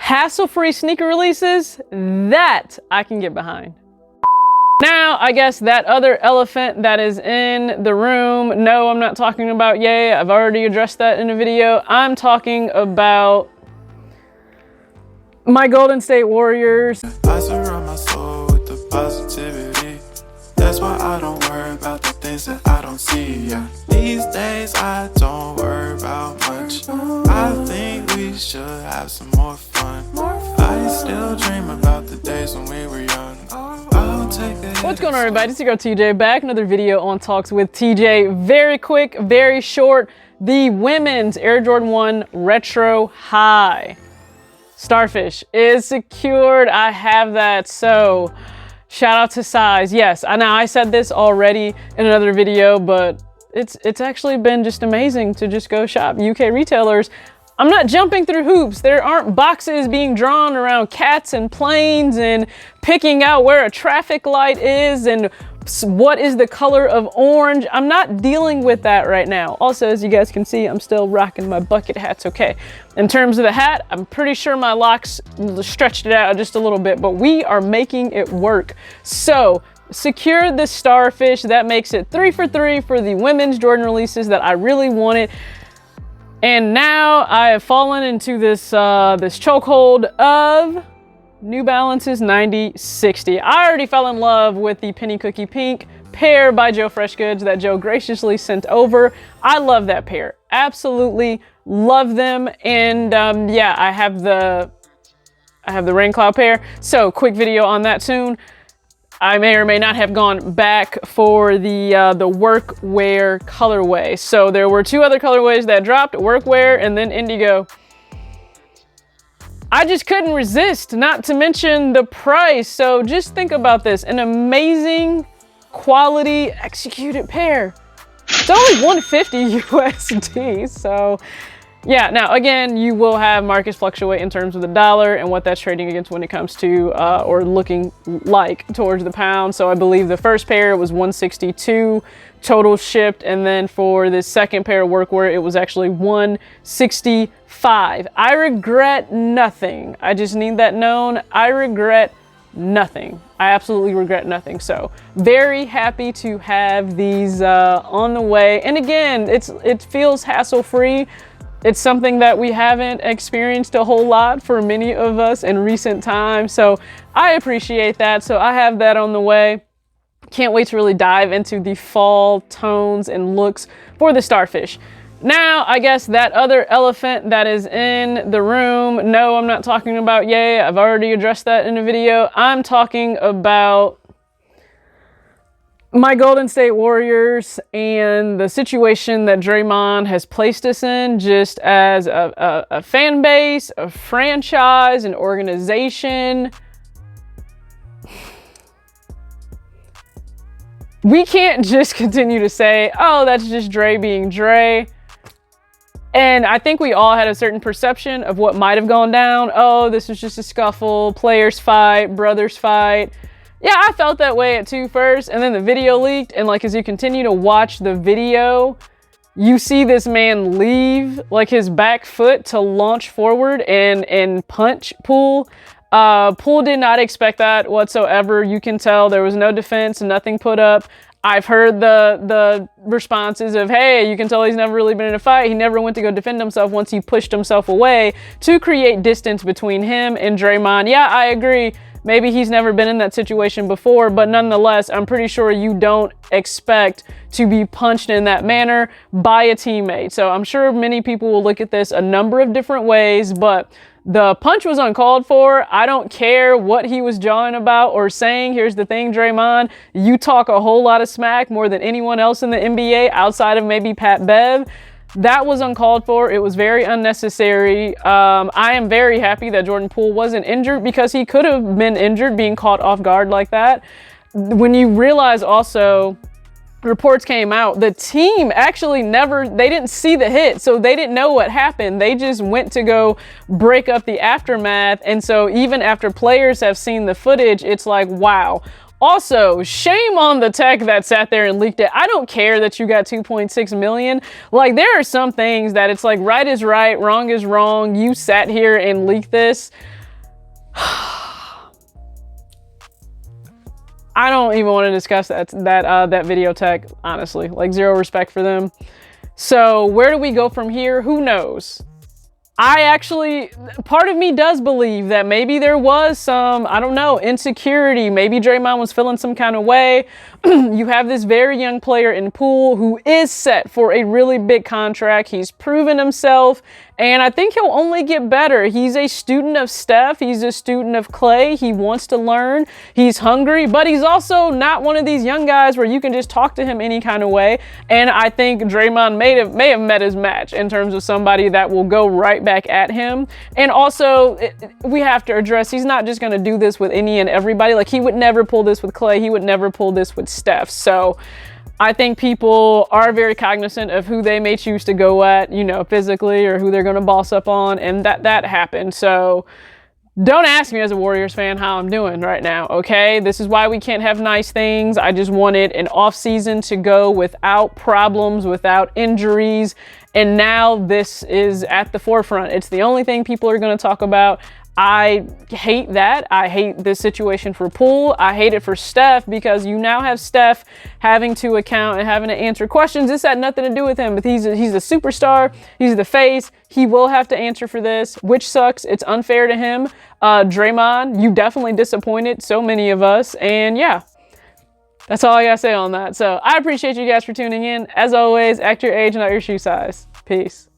Hassle-free sneaker releases, that I can get behind. Now, I guess that other elephant that is in the room, no, I'm not talking about Ye. I've already addressed that in a video. I'm talking about my Golden State Warriors. I surround my soul with the positivity. That's why I don't worry about the things that I don't see. Yeah. These days I don't worry about much. I think we should have some more fun. I still dream about the days when we were young. I'll take it. What's going on, everybody? It's your girl TJ back. Another video on Talks with TJ. Very quick, very short. The women's Air Jordan 1 Retro High Starfish is secured. I have that, so shout out to size. Yes, I know I said this already in another video, but it's actually been just amazing to just go shop UK retailers. I'm not jumping through hoops. There aren't boxes being drawn around cats and planes and picking out where a traffic light is and what is the color of orange. I'm not dealing with that right now. Also, as you guys can see, I'm still rocking my bucket hats. Okay, in terms of the hat, I'm pretty sure my locks stretched it out just a little bit, but we are making it work. So secure the Starfish. That makes it 3 for 3 for the women's Jordan releases that I really wanted. And now I have fallen into this this chokehold of New Balance's 9060. I already fell in love with the Penny Cookie Pink pair by Joe Fresh Goods that Joe graciously sent over. I love that pair. Absolutely love them. And yeah, I have the Rain Cloud pair. So quick video on that soon. I may or may not have gone back for the workwear colorway. So there were 2 other colorways that dropped, workwear and then indigo. I just couldn't resist, not to mention the price. So just think about this, an amazing quality executed pair. It's only 150 USD, so yeah. Now again, you will have markets fluctuate in terms of the dollar and what that's trading against when it comes to or looking like towards the pound. So I believe the first pair was 162 total shipped, and then for the second pair of workwear it was actually 165. I regret nothing. I just need that known. I regret nothing. I absolutely regret nothing. So very happy to have these on the way. And again, it feels hassle-free. It's something that we haven't experienced a whole lot for many of us in recent times. So I appreciate that. So I have that on the way. Can't wait to really dive into the fall tones and looks for the Starfish. Now, I guess that other elephant that is in the room, no, I'm not talking about Ye. I've already addressed that in a video. I'm talking about my Golden State Warriors and the situation that Draymond has placed us in, just as a fan base, a franchise, an organization. We can't just continue to say, oh, that's just Dre being Dre. And I think we all had a certain perception of what might have gone down. Oh, this was just a scuffle, players fight, brothers fight. Yeah, I felt that way at first, and then the video leaked, and like as you continue to watch the video, you see this man leave like his back foot to launch forward and punch Poole. Poole did not expect that whatsoever. You can tell there was no defense, nothing put up. I've heard the responses of, hey, you can tell he's never really been in a fight. He never went to go defend himself once he pushed himself away to create distance between him and Draymond. Yeah, I agree. Maybe he's never been in that situation before, but nonetheless, I'm pretty sure you don't expect to be punched in that manner by a teammate. So I'm sure many people will look at this a number of different ways, but the punch was uncalled for. I don't care what he was jawing about or saying. Here's the thing, Draymond, you talk a whole lot of smack, more than anyone else in the NBA outside of maybe Pat Bev. That was uncalled for. It was very unnecessary. I am very happy that Jordan Poole wasn't injured, because he could have been injured being caught off guard like that. When you realize also, reports came out, the team actually they didn't see the hit, so they didn't know what happened. They just went to go break up the aftermath. And so even after players have seen the footage, it's like, wow. Also, shame on the tech that sat there and leaked it. I don't care that you got 2.6 million. Like, there are some things that it's like right is right, wrong is wrong. You sat here and leaked this. I don't even want to discuss that video tech, honestly. Like, zero respect for them. So where do we go from here? Who knows? Part of me does believe that maybe there was some, I don't know, insecurity. Maybe Draymond was feeling some kind of way. You have this very young player in Poole who is set for a really big contract. He's proven himself, and I think he'll only get better. He's a student of Steph. He's a student of Clay. He wants to learn. He's hungry, but he's also not one of these young guys where you can just talk to him any kind of way. And I think Draymond may have met his match in terms of somebody that will go right back at him. And also, we have to address, he's not just going to do this with any and everybody. Like, he would never pull this with Clay. He would never pull this with Steph. So I think people are very cognizant of who they may choose to go at, you know, physically, or who they're going to boss up on, and that happened. So don't ask me as a Warriors fan how I'm doing right now, okay? This is why we can't have nice things. I just wanted an off season to go without problems, without injuries, and now this is at the forefront. It's the only thing people are going to talk about. I hate that. I hate this situation for Poole. I hate it for Steph, because you now have Steph having to account and having to answer questions. This had nothing to do with him, but he's a superstar. He's the face. He will have to answer for this, which sucks. It's unfair to him. Draymond, you definitely disappointed so many of us. And yeah, that's all I gotta say on that. So I appreciate you guys for tuning in. As always, act your age, not your shoe size. Peace.